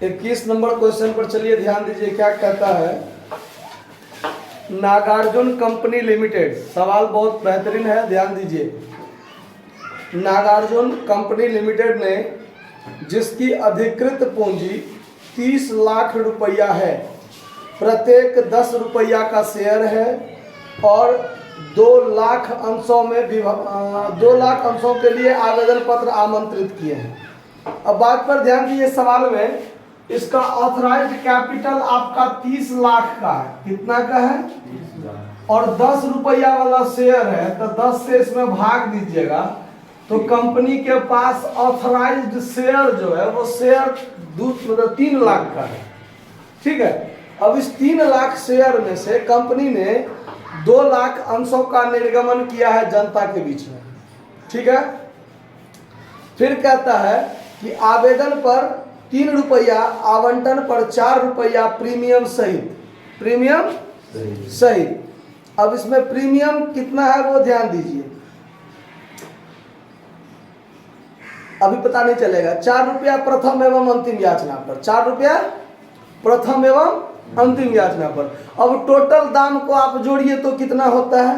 21 number question पर चलिए ध्यान दीजिए क्या कहता है। नागार्जुन कंपनी लिमिटेड, सवाल बहुत बेहतरीन है, ध्यान दीजिए। नागार्जुन कंपनी लिमिटेड ने जिसकी अधिकृत पूंजी 30 लाख रुपया है, प्रत्येक 10 रुपया का शेयर है और 2 लाख अंशों में 2 लाख अंशों के लिए आवेदन पत्र आमंत्रित किए हैं। अब बात पर ध्यान दीजिए, सवाल में इसका ऑथराइज्ड कैपिटल आपका 30 लाख का है, कितना का है, और 10 रुपया वाला शेयर है, तो 10 से इसमें भाग दीजिएगा तो कंपनी के पास ऑथराइज्ड शेयर जो है वो शेयर 3 लाख का है। ठीक है, अब इस 3 लाख शेयर में से कंपनी ने 2 लाख अंशों का निर्गमन किया है जनता के बीच में। ठीक है, फिर कहता है कि आवेदन पर 3 रुपया, आवंटन पर 4 रुपया प्रीमियम सहित। अब इसमें प्रीमियम कितना है वो ध्यान दीजिए, अभी पता नहीं चलेगा। 4 रुपया प्रथम एवं अंतिम याचना पर, 4 रुपया प्रथम एवं अंतिम याचना पर। अब टोटल दाम को आप जोड़िए तो कितना होता है,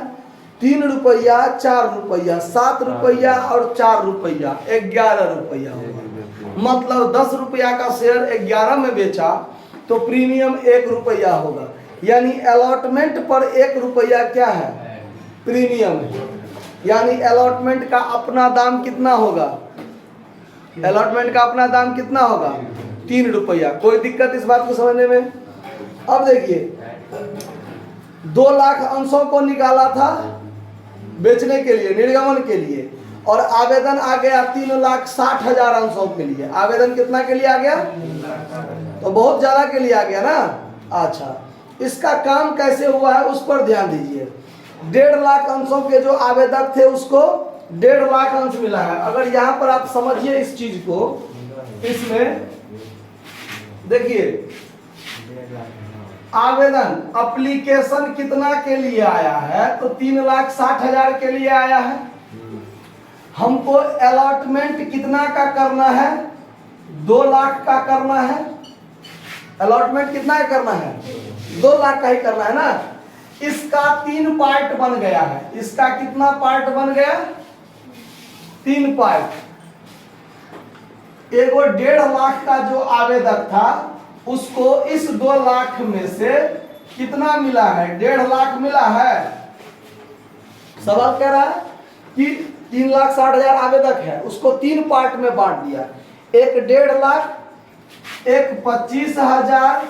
3 रुपया, 4 रुपया, 7 रुपया और 4 रुपया, 11 रुपया होगा। मतलब 10 रुपया का शेयर 11 में बेचा तो प्रीमियम 1 रुपया होगा, यानी अलॉटमेंट पर 1 रुपया क्या है, प्रीमियम है। यानी अलॉटमेंट का अपना दाम कितना होगा, अलॉटमेंट का अपना दाम कितना होगा, 3 रुपया। कोई दिक्कत इस बात को समझने में? अब देखिए, 2 लाख अंशों को निकाला था बेचने के लिए, निर्गमन के लिए, और आवेदन आ गया 3,60,000 अंशों के लिए। आवेदन कितना के लिए आ गया, तो बहुत ज्यादा के लिए आ गया ना। अच्छा, इसका काम कैसे हुआ है उस पर ध्यान दीजिए। 1.5 लाख अंशों के जो आवेदक थे उसको 1.5 लाख अंश मिला है। अगर यहाँ पर आप समझिए इस चीज को, इसमें देखिए आवेदन एप्लीकेशन कितना के लिए आया है, तो 3,60,000 के लिए आया है। हमको अलॉटमेंट कितना का करना है, 2 लाख का करना है। अलॉटमेंट कितना का करना है, 2 लाख का ही करना है ना। इसका 3 पार्ट बन गया है। इसका कितना पार्ट बन गया, 3 पार्ट। एगो 1.5 लाख का जो आवेदक था उसको इस 2 लाख में से कितना मिला है, 1.5 लाख मिला है। सवाल कह रहा है कि 3,60,000 आवेदक है, उसको 3 पार्ट में बांट दिया, एक 1.5 लाख, एक 25,000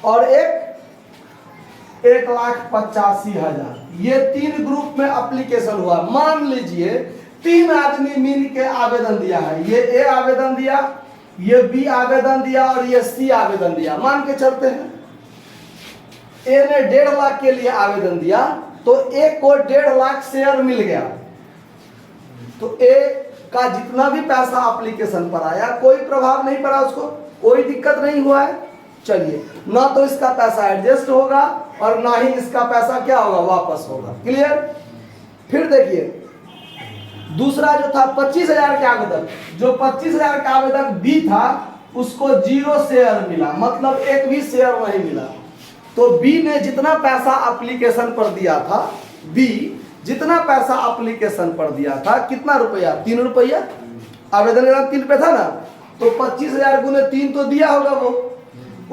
और एक 1,85,000। ये 3 ग्रुप में एप्लीकेशन हुआ। मान लीजिए 3 आदमी मिल के आवेदन दिया है, ये ए आवेदन दिया, ये बी आवेदन दिया और ये सी आवेदन दिया। मान के चलते हैं ए ने 1.5 लाख के लिए आवेदन दिया, तो ए को 1.5 लाख शेयर मिल गया। तो ए का जितना भी पैसा एप्लीकेशन पर आया कोई प्रभाव नहीं पड़ा, उसको कोई दिक्कत नहीं हुआ है। चलिए, ना तो इसका पैसा एडजस्ट होगा और ना ही इसका पैसा क्या होगा, वापस होगा। क्लियर? फिर देखिए दूसरा जो था 25,000 के आवेदक, जो 25,000 का आवेदक बी था उसको 0 शेयर मिला, मतलब एक भी शेयर नहीं मिला। तो बी ने जितना पैसा एप्लीकेशन पर दिया था, बी जितना पैसा एप्लीकेशन पर दिया था, कितना रुपया, 3 रुपया। आवेदन का 3 रुपया था ना, तो 25,000 गुने 3 तो दिया होगा वो,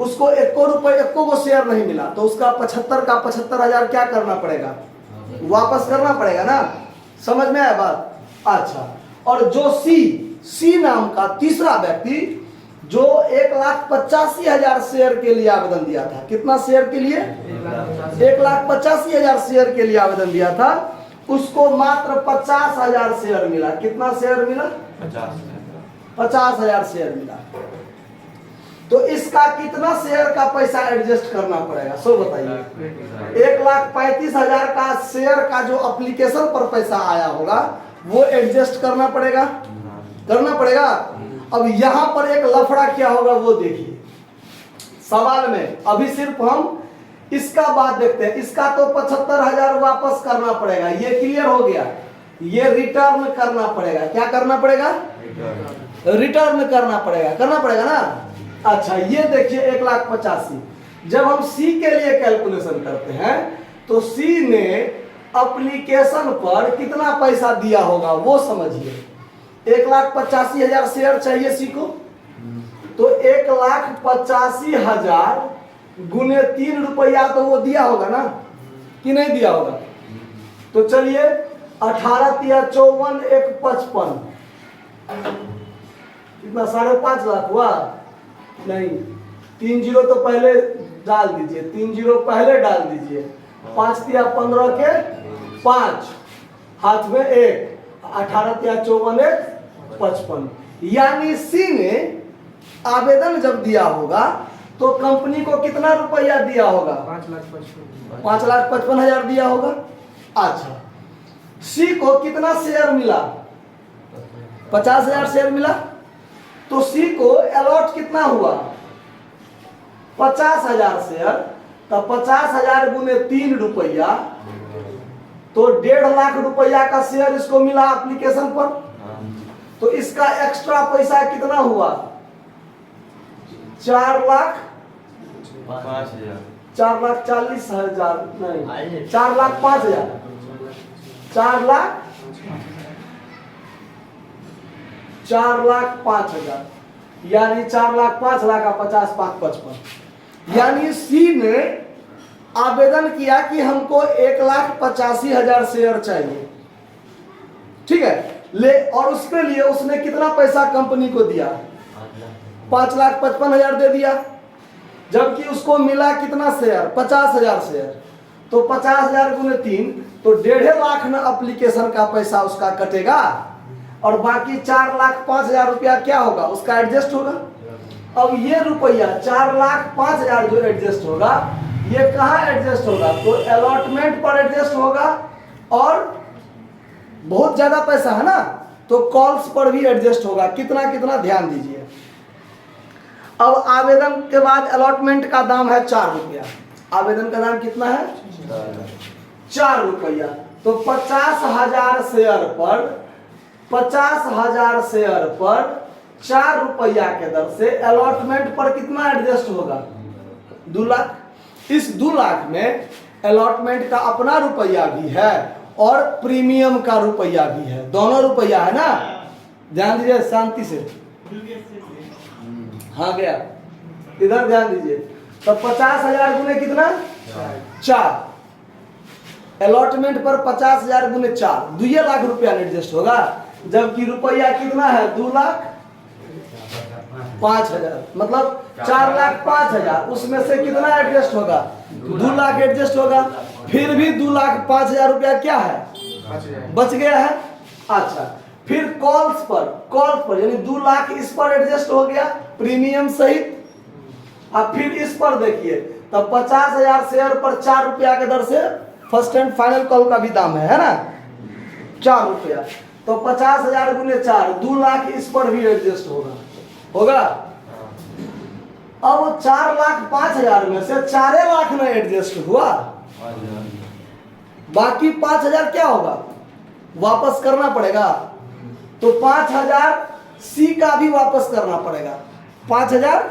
उसको 1 रुपये 1 शेयर नहीं मिला, तो उसका 75 का 75,000 क्या करना पड़ेगा, वापस करना पड़ेगा ना। समझ में आया बात? अच्छा, और जो सी नाम का तीसरा व्यक्ति जो 1,85,000 शेयर के लिए आवेदन दिया था, कितना शेयर के लिए, 1,85,000 शेयर के लिए आवेदन दिया था, उसको मात्र 50,000 शेयर मिला। कितना शेयर मिला, 50,000 शेयर मिला। तो इसका कितना शेयर का पैसा एडजस्ट करना पड़ेगा, सो बताइए। 1,35,000 का शेयर का जो एप्लीकेशन पर पैसा आया होगा वो एडजस्ट करना पड़ेगा, करना पड़ेगा। अब यहां पर एक लफड़ा क्या होगा वो देखिए सवाल में। अभी सिर्फ हम इसका बात देखते हैं। इसका तो 75,000 वापस करना पड़ेगा, ये क्लियर हो गया। ये रिटर्न करना पड़ेगा, क्या करना पड़ेगा, रिटर्न करना पड़ेगा ना। अच्छा ये देखिए 1,85,000। जब हम सी के लिए कैलकुलेशन करते हैं तो सी ने एप्लीकेशन पर कितना पैसा दिया होगा वो समझिए। 1,85,000 शेयर चाहिए सी को, तो 1,85,000 गुने 3 रुपया तो वो दिया होगा ना कि नहीं दिया होगा। तो चलिए 18 तिया 54 1 55 कितना 5.5 लाख हुआ। नहीं 3 जीरो तो पहले डाल दीजिए, 3 जीरो पहले डाल दीजिए। 5 तिया 15 के 5 हाथ में 1, 18 तिया 54 1 55। यानी सी ने आवेदन जब दिया होगा तो कंपनी को कितना रुपया दिया होगा? 5,55,000 दिया होगा। अच्छा सी को कितना शेयर मिला? 50,000 शेयर मिला। तो सी को अलॉट कितना हुआ? 50,000 शेयर। तो 50,000 गुने 3 रुपया तो 1.5 लाख रुपया का शेयर इसको मिला एप्लीकेशन पर। तो इसका एक्स्ट्रा पैसा कितना हुआ? 4,40,000 नहीं 4,05,000 4,05,000 यानी 4,05,000 का 50 5 55। यानी सी ने आवेदन किया कि हमको 1,85,000 शेयर चाहिए, ठीक है ले। और उसके लिए उसने कितना पैसा कंपनी को दिया? 5,55,000 दे दिया। जबकि उसको मिला कितना शेयर? 50,000 शेयर। तो 50,000 गुने 3 तो 1.5 लाख ना एप्लीकेशन का पैसा उसका कटेगा और बाकी 4,05,000 रुपया क्या होगा? उसका एडजस्ट होगा। अब ये रुपया 4,05,000 जो एडजस्ट होगा ये कहाँ एडजस्ट होगा? तो अलॉटमेंट पर एडजस्ट होगा और बहुत ज्यादा पैसा है ना तो कॉल्स पर भी एडजस्ट होगा। कितना कितना ध्यान दीजिए। अब आवेदन के बाद अलॉटमेंट का दाम है 4 रुपया। आवेदन का दाम कितना है? 4 रुपया। तो 50,000 शेयर पर 50,000 शेयर पर 4 रुपया के दर से अलॉटमेंट पर कितना एडजस्ट होगा? 2 लाख। इस 2 लाख में अलॉटमेंट का अपना रुपया भी है और प्रीमियम का रुपया भी है, दोनों रुपया है ना। ध्यान दीजिए शांति से। हाँ गया, इधर ध्यान दीजिए। तो 50,000 गुने कितना? 4। अलॉटमेंट पर 50,000 गुने 4 2 लाख रुपया एडजस्ट होगा। जबकि रुपया कितना है? 2,05,000 मतलब 4,05,000। उसमें से कितना एडजस्ट होगा? 2 लाख एडजस्ट होगा। फिर भी 2,05,000 रुपया क्या है? बच गया है। अच्छा फिर कॉल्स पर यानी 2 लाख इस पर एडजस्ट हो गया प्रीमियम सहित। अब फिर इस पर देखिए तो 50,000 शेयर पर 4 रुपया के दर से फर्स्ट एंड फाइनल कॉल का भी दाम है ना 4 रुपया। तो 50,000 गुने 4 2 लाख इस पर भी एडजस्ट होगा। अब 4,05,000 में से 4 लाख में एडजस्ट हुआ, बाकी 5,000 क्या होगा? वापस करना पड़ेगा। तो 5,000 सी का भी वापस करना पड़ेगा। 5,000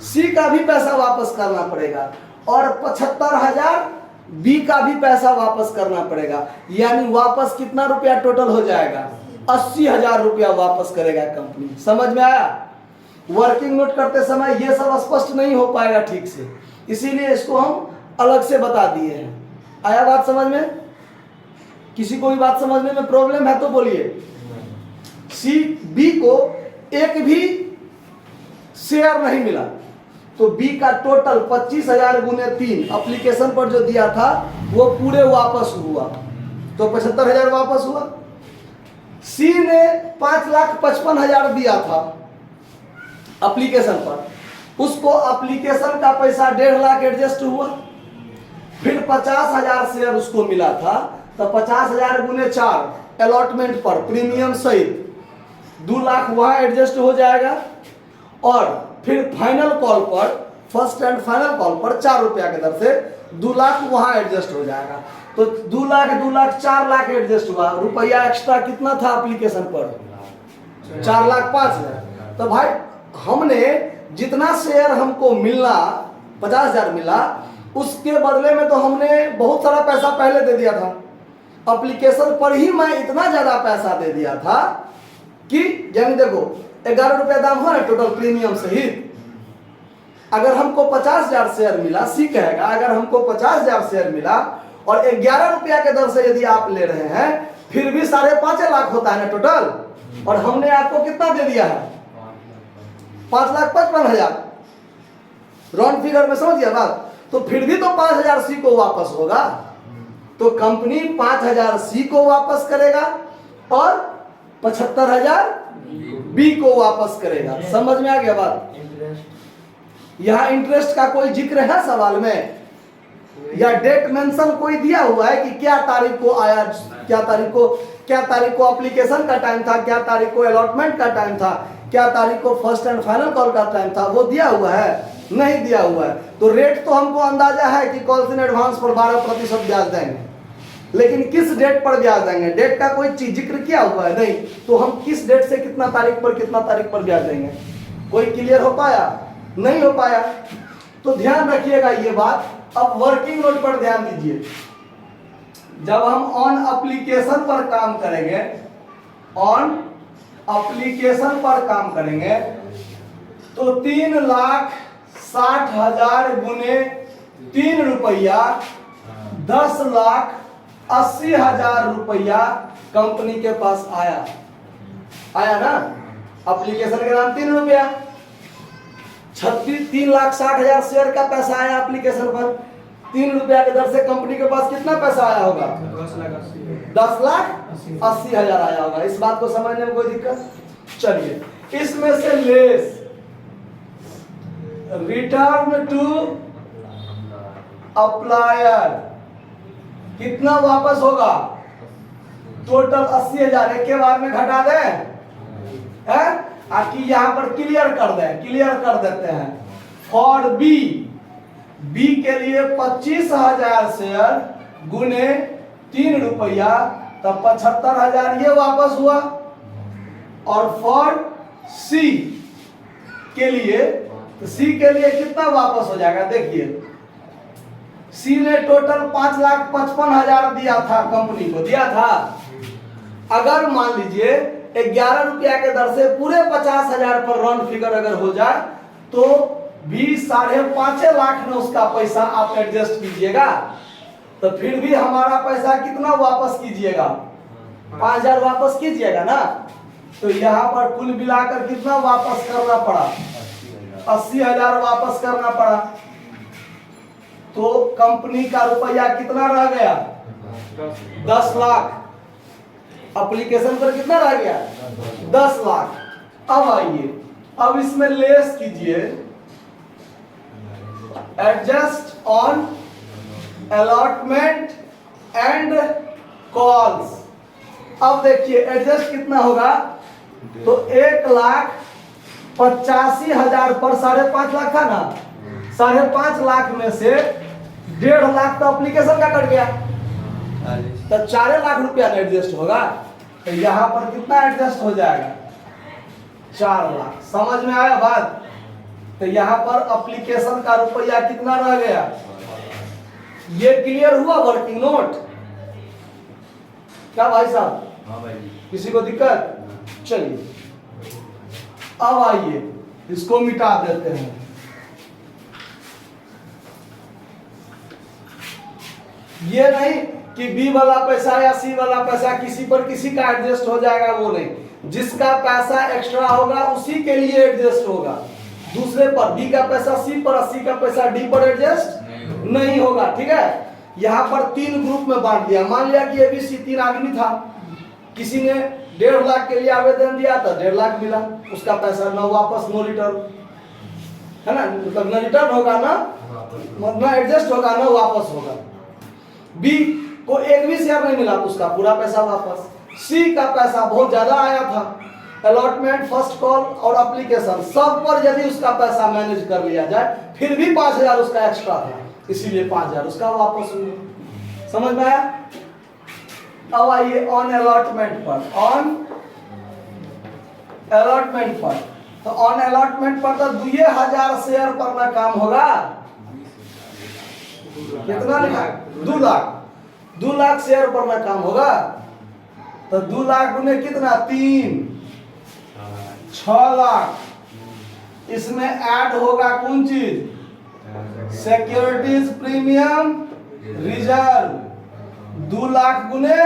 सी का भी पैसा वापस करना पड़ेगा और 75,000 बी का भी पैसा वापस करना पड़ेगा। यानी वापस कितना रुपया टोटल हो जाएगा? 80,000 रुपया वापस करेगा कंपनी। समझ में आया? वर्किंग नोट करते समय ये सब स्पष्ट नहीं हो पाएगा ठीक से, इसीलिए इसको हम अलग से बता दिए हैं। आया बात समझ में? किसी को भी बात समझने में प्रॉब्लम है तो बोलिए। सी बी को एक भी शेयर नहीं मिला तो बी का टोटल 25,000 गुने 3 एप्लीकेशन पर जो दिया था वो पूरे वापस हुआ, तो 75,000 वापस हुआ। सी ने 5,55,000 दिया था एप्लीकेशन पर, उसको एप्लीकेशन का पैसा 1.5 लाख एडजस्ट हुआ। फिर 50,000 शेयर उसको मिला था तो 50,000 गुने 4 अलॉटमेंट पर प्रीमियम सहित 2 लाख वहां एडजस्ट हो जाएगा। और फिर फाइनल कॉल पर फर्स्ट एंड फाइनल कॉल पर 4 रुपया के दर से 2 लाख वहां एडजस्ट हो जाएगा। तो 2 लाख 4 लाख एडजस्ट हुआ। रुपया एक्स्ट्रा कितना था एप्लीकेशन पर? 4,05,000। तो भाई हमने जितना शेयर हमको मिलना 50,000 मिला, उसके बदले में तो हमने बहुत सारा पैसा पहले दे दिया था। एप्लीकेशन पर ही मैं इतना ज्यादा पैसा दे दिया था कि यानी देखो 11 रुपया दाम हुआ ना टोटल प्रीमियम सहित। अगर हमको 50,000 शेयर मिला, सी कहेगा अगर हमको 50,000 शेयर मिला और 11 रुपया के दर से यदि आप ले रहे हैं, फिर भी 5.5 लाख होता है ना टोटल, और हमने आपको कितना दे दिया है 5,55,000 राउंड फिगर में, समझ गया बात। तो फिर भी तो 5,000 सी को वापस होगा, तो कंपनी 5,000 सी को वापस करेगा और 75,000 बी को वापस करेगा। समझ में आ गया बात। यहाँ इंटरेस्ट का कोई जिक्र है सवाल में, या डेट मेंशन कोई दिया हुआ है कि क्या तारीख को आया, क्या तारीख को एप्लीकेशन का टाइम था, क्या तारीख को अलॉटमेंट का टाइम था, क्या तारीख को फर्स्ट एंड फाइनल कॉल का टाइम था, वो दिया हुआ है? नहीं दिया हुआ है। तो रेट तो हमको अंदाजा है कि कॉल्स इन एडवांस पर 12% ब्याज देंगे, लेकिन किस डेट पर ब्याज देंगे, डेट का कोई चीज जिक्र किया हुआ है नहीं। तो हम किस डेट से कितना तारीख पर ब्याज देंगे, कोई क्लियर हो पाया? नहीं हो पाया। तो ध्यान रखिएगा ये बात। अब वर्किंग नोट पर ध्यान दीजिए। जब हम ऑन एप्लीकेशन पर काम करेंगे, ऑन एप्लीकेशन पर काम करेंगे, तो 3,60,000 गुने 3 रुपया 10,80,000 रुपया कंपनी के पास आया ना। एप्लीकेशन के नाम 3 रुपया, 3,60,000 शेयर का पैसा आया एप्लीकेशन पर। 3 रुपया के दर से कंपनी के पास कितना पैसा आया होगा? 10,80,000 आया होगा। इस बात को समझने में कोई दिक्कत? चलिए, इसमें से लेस रिटर्न टू अप्लायर कितना वापस होगा? टोटल 80,000 एक के बार में घटा दें, यहां पर क्लियर कर देते हैं। फॉर बी के लिए 25,000 शेयर गुने 3 रुपया, तब 75,000 ये वापस हुआ। और फॉर सी के लिए कितना वापस हो जाएगा? देखिए, सी ने टोटल 5,55,000 दिया था, कंपनी को दिया था। अगर मान लीजिए 11 रुपया के दर से पूरे 50,000 पर राउंड फिगर अगर हो जाए, तो भी 5.5 लाख में उसका पैसा आप एडजस्ट कीजिएगा, तो फिर भी हमारा पैसा कितना वापस कीजिएगा? 5,000 वापस कीजिएगा ना। तो यहाँ पर कुल मिलाकर कितना वापस करना पड़ा? 80,000 वापस करना पड़ा। तो कंपनी का रुपया कितना रह गया? 10 लाख। एप्लीकेशन पर कितना रह गया? 10 लाख। अब आइए, अब इसमें लेस कीजिए, adjust on allotment and calls. अब देखिए एडजस्ट कितना होगा? तो 1,85,000 पर 5.5 लाख था ना, 5.5 लाख में से 1.5 लाख तो एप्लीकेशन का कट गया, तो 4 लाख रुपया एडजस्ट होगा। तो यहां पर कितना एडजस्ट हो जाएगा? 4 लाख। समझ में आया बात? तो यहां पर एप्लीकेशन का रुपया कितना रह गया? ये क्लियर हुआ वर्किंग नोट? क्या भाई साहब? हाँ भाई। किसी को दिक्कत? चलिए, अब आइए इसको मिटा देते हैं। ये नहीं कि बी वाला पैसा या सी वाला पैसा किसी पर किसी का एडजस्ट हो जाएगा, वो नहीं। जिसका पैसा एक्स्ट्रा होगा उसी के लिए एडजस्ट होगा। दूसरे पर बी का पैसा सी पर, सी का पैसा डी पर एडजस्ट नहीं होगा। ठीक है, यहाँ पर 3 ग्रुप में बांट दिया। मान लिया कि ABC 3 आदमी था, किसी ने 1.5 लाख के लिए आवेदन दिया तो 1.5 लाख मिला, उसका पैसा न वापस, नो रिटर्न, है ना। मतलब न रिटर्न होगा, ना एडजस्ट होगा, ना वापस होगा। बी को एक भी शेयर नहीं मिला तो उसका पूरा पैसा वापस। सी का पैसा बहुत ज्यादा आया था, अलॉटमेंट, फर्स्ट कॉल और एप्लीकेशन सब पर यदि उसका पैसा मैनेज कर लिया जाए, फिर भी 5,000 उसका एक्स्ट्रा था, इसीलिए 5,000 उसका वापस हुआ। समझ में आया? अब आइए ऑन अलॉटमेंट पर। ऑन अलॉटमेंट पर तो ऑन अलॉटमेंट पर तो 2000 शेयर पर ना काम होगा। कितना लिखा? 2 लाख। 2 लाख शेयर पर ना काम होगा। तो 2 लाख गुने कितना? 3, 6 लाख। इसमें ऐड होगा कौन चीज? Securities premium reserve. 2 लाख गुने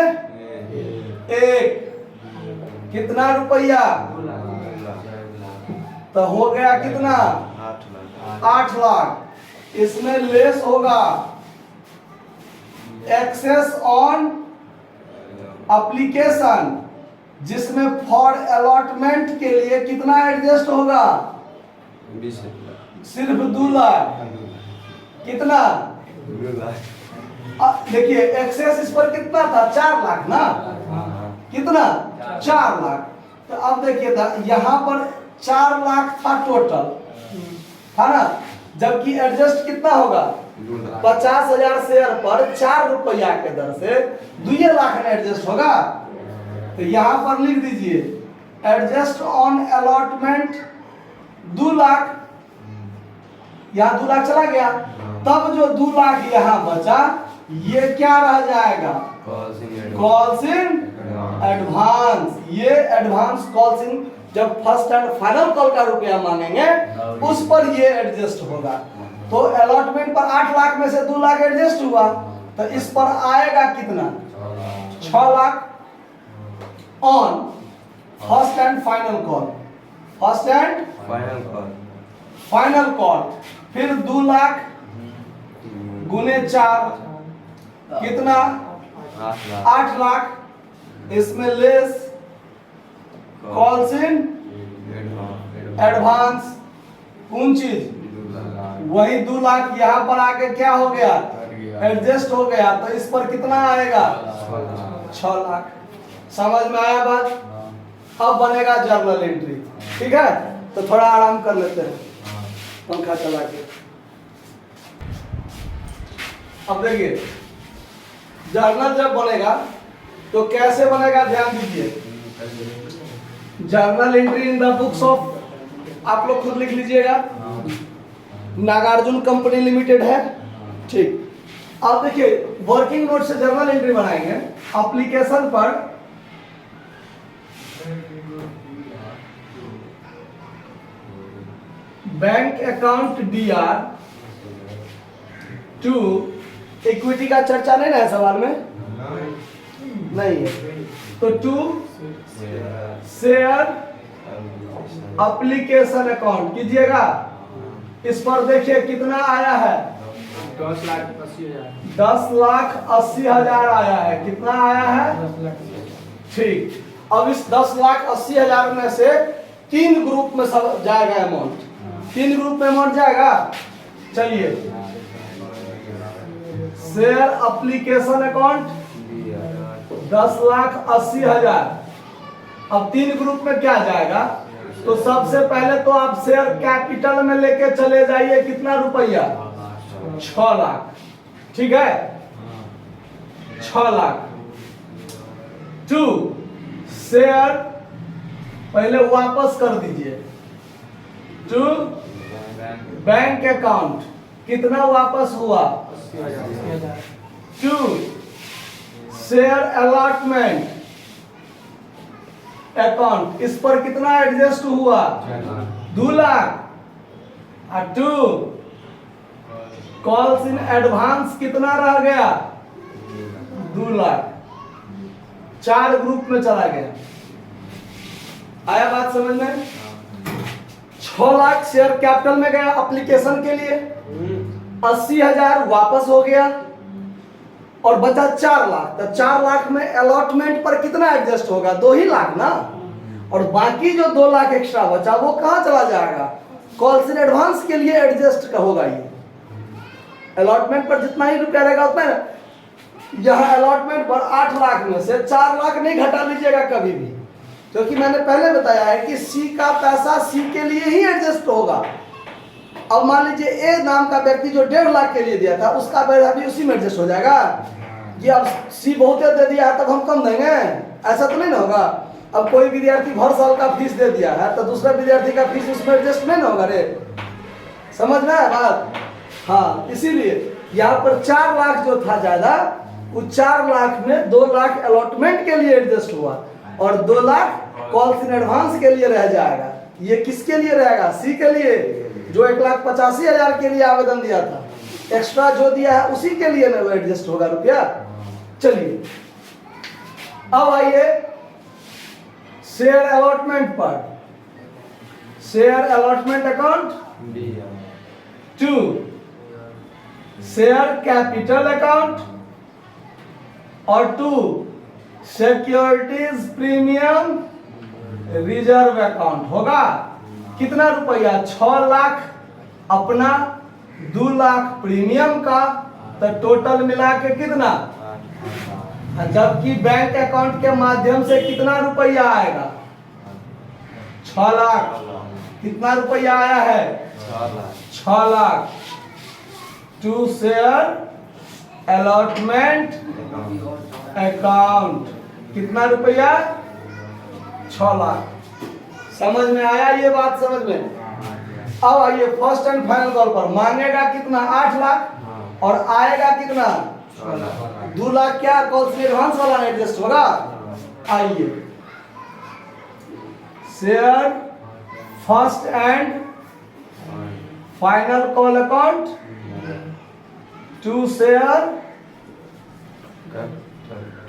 1 कितना रुपया? तो हो गया कितना? 8 लाख। इसमें लेस होगा एक्सेस ऑन एप्लीकेशन, जिसमें फॉर अलॉटमेंट के लिए कितना एडजस्ट होगा? सिर्फ 2 लाख। कितना? देखिए एक्सेस इस पर कितना था? 4 लाख ना। कितना? 4 लाख। तो अब देखिए यहां पर 4 लाख था टोटल, था ना, जबकि एडजस्ट कितना होगा? 50,000 शेयर पर 4 रुपया के दर से 2 लाख में एडजस्ट होगा। तो यहां पर लिख दीजिए एडजस्ट ऑन अलॉटमेंट 2 लाख। यहां 2 लाख चला गया, तब जो 2 लाख यहां बचा ये क्या रह जाएगा? Calls in advance. ये एडवांस कॉल्स इन, जब फर्स्ट एंड फाइनल कॉल का रुपया मांगेंगे उस पर ये एडजस्ट होगा। तो अलॉटमेंट पर 8 लाख में से 2 लाख एडजस्ट हुआ, तो इस पर आएगा कितना? 6 lakh on first and final call. First and final call. फिर 2 लाख गुने 4 कितना? 8 लाख। इसमें लेस कॉल्स इन एडवांस कौन चीज? वही 2 लाख यहां पर आके क्या हो गया? एडजस्ट हो गया। तो इस पर कितना आएगा? 6 लाख। समझ में आया बात? अब बनेगा जर्नल एंट्री। ठीक है, तो थोड़ा आराम कर लेते हैं पंखा चला के। अब देखिए जर्नल जब बनेगा तो कैसे बनेगा, ध्यान दीजिए। Journal entry in the books of, आप लोग खुद लिख लीजिएगा, नागार्जुन कंपनी लिमिटेड है। ठीक। अब देखिए वर्किंग नोट से जर्नल एंट्री बनाएंगे। एप्लीकेशन पर bank account DR to, equity का चर्चा नहीं ना है सवाल में, नहीं है। तो टू शेयर एप्लीकेशन अकाउंट कीजिएगा। इस पर देखिए कितना आया है? 10,80,000 आया है। कितना आया है? ठीक। अब इस 10,80,000 में से 3 ग्रुप में सब जाएगा अमाउंट। 3 ग्रुप में अमाउंट जाएगा। चलिए शेयर एप्लीकेशन अकाउंट 10,80,000। अब 3 ग्रुप में क्या जाएगा? तो सबसे पहले तो आप शेयर कैपिटल में लेके चले जाइए कितना रुपया? 6 लाख। ठीक है, 6 लाख। 2 शेयर पहले वापस कर दीजिए। 2 बैंक अकाउंट कितना वापस हुआ? 2 शेयर अलॉटमेंट अकाउंट, इस पर कितना एडजस्ट हुआ? 2 लाख। और 2 कॉल्स इन एडवांस कितना रह गया? 2 लाख। 4 ग्रुप में चला गया। आया बात समझ में? 6 लाख शेयर कैपिटल में गया एप्लीकेशन के लिए, 80,000 वापस हो गया और बचा 4 लाख। तो 4 लाख में अलॉटमेंट पर कितना एडजस्ट होगा? 2 ही लाख ना। और बाकी जो 2 लाख एक्स्ट्रा बचा वो कहां चला जाएगा? कॉल्स इन एडवांस के लिए एडजस्ट होगा। ये अलॉटमेंट पर जितना ही रुपया रहेगा उतना। यहां अलॉटमेंट पर 8 लाख में से 4 लाख नहीं घटा लीजिएगा कभी भी, क्योंकि मैंने पहले बताया है कि सी का पैसा सी के लिए ही एडजस्ट होगा। अब मान लीजिए ए नाम का व्यक्ति जो 1.5 लाख के लिए दिया था, उसका पैसा भी उसी में एडजस्ट हो जाएगा। ये अब सी बहुत दे दिया है तब हम कम देंगे, ऐसा तो नहीं ना होगा। अब कोई विद्यार्थी भर साल का फीस दे दिया है तो दूसरा विद्यार्थी का फीस उसमें एडजस्ट नहीं ना होगा रे, समझ में आया बात? हाँ, इसीलिए यहाँ पर 4 लाख जो था ज्यादा, उस 4 लाख में 2 लाख अलॉटमेंट के लिए एडजस्ट हुआ और 2 लाख कॉल्स इन एडवांस के लिए रह जाएगा। ये किसके लिए रहेगा? सी के लिए, जो 1,85,000 के लिए आवेदन दिया था। एक्स्ट्रा जो दिया है उसी के लिए ना वो एडजस्ट होगा रुपया। चलिए अब आइए शेयर अलॉटमेंट पर। Share allotment account 2, share capital account और 2 सिक्योरिटीज प्रीमियम रिजर्व अकाउंट होगा। कितना रुपया? 6 लाख अपना, 2 लाख प्रीमियम का, तो टोटल मिला के कितना? जबकि बैंक अकाउंट के माध्यम से कितना रुपया आएगा? 6 लाख। कितना रुपया आया है? 6 लाख। 2 शेयर अलॉटमेंट अकाउंट कितना रुपया? 6 लाख। समझ में आया ये बात? समझ में? अब आइए फर्स्ट एंड फाइनल कॉल पर। मांगेगा कितना? 8 लाख और आएगा कितना? 2 लाख। क्या कॉल से एडवांस वाला एडजस्ट होगा? आइए share first and final call account 2 share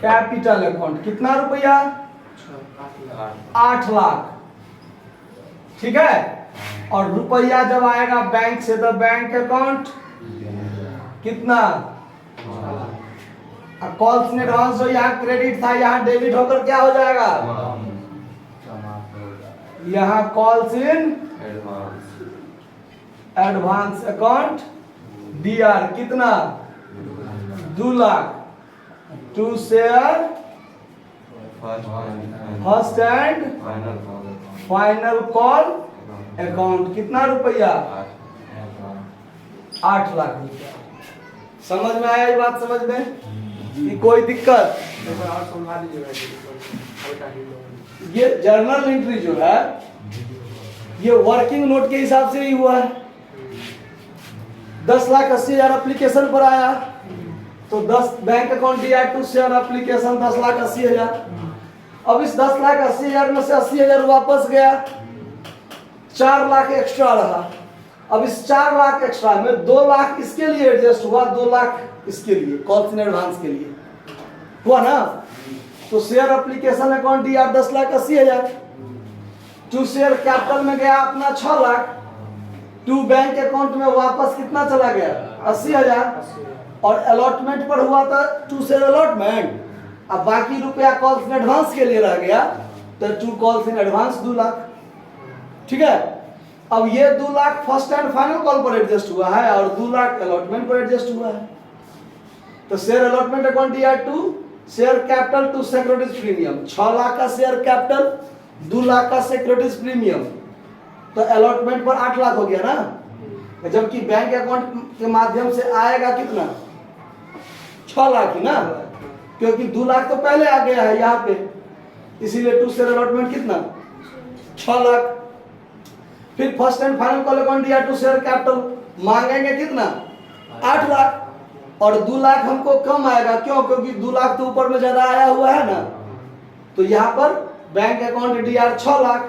capital account कितना रुपया? 8 लाख। ठीक है। और रुपया जब आएगा बैंक से तो बैंक अकाउंट कितना? कॉल्स इन एडवांस जो यहाँ क्रेडिट था यहाँ डेबिट होकर क्या हो जाएगा? यहाँ calls in advance account DR कितना? 2 lakh. 2 share first and final call account कितना रुपया? 8 लाख रुपया। समझ में आया ये बात? समझ में कि कोई दिक्कत? ये जर्नल एंट्री जो है ये वर्किंग नोट के हिसाब से ही हुआ है। 10,80,000 एप्लीकेशन पर आया तो 10 बैंक अकाउंट दिया 2 शेयर एप्लीकेशन 10,80,000। अब इस 10,80,000 में से 80,000 वापस गया, 4 लाख एक्स्ट्रा रहा। अब इस 4 लाख एक्स्ट्रा में 2 लाख इसके लिए एडजस्ट हुआ, 2 लाख इसके लिए कॉल्स इन एडवांस के लिए हुआ ना। तो शेयर एप्लीकेशन अकाउंट दिया 10,80,000। 2 शेयर कैपिटल में गया अपना 6 लाख। 2 बैंक अकाउंट में वापस कितना चला गया? 80,000। और अलॉटमेंट पर हुआ था 2 शेयर अलॉटमेंट। अब बाकी रुपया कॉल्स इन एडवांस के लिए रह गया तो 2 कॉल्स इन एडवांस 2 लाख। ठीक है। अब ये 2 lakh first and final call पर एडजस्ट हुआ है और 2 लाख अलॉटमेंट पर एडजस्ट हुआ है। तो शेयर अलॉटमेंट अकाउंट दिया 2 share capital 2 securities premium. 6 lakh का शेयर कैपिटल, 2 लाख का सिक्योरिटीज प्रीमियम, तो अलॉटमेंट पर 8 लाख हो गया ना। जबकि बैंक अकाउंट के माध्यम से आएगा कितना? 6 लाख ही ना, क्योंकि 2 लाख तो पहले आ गया है यहाँ पे, इसीलिए 2 शेयर अलॉटमेंट कितना? 6 लाख। फिर first and final call account दिया 2 शेयर कैपिटल, मांगेंगे कितना? 8 लाख। और 2 लाख हमको कम आएगा, क्यों? क्योंकि 2 लाख तो ऊपर में ज्यादा आया हुआ है ना। तो यहाँ पर bank account DR 6 lakh,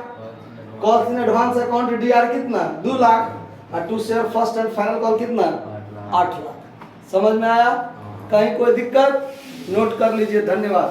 calls in advance account DR कितना? 2 लाख। और 2 share first and final call कितना? 8 लाख। समझ में आया? कहीं कोई दिक्कत? नोट कर लीजिए। धन्यवाद।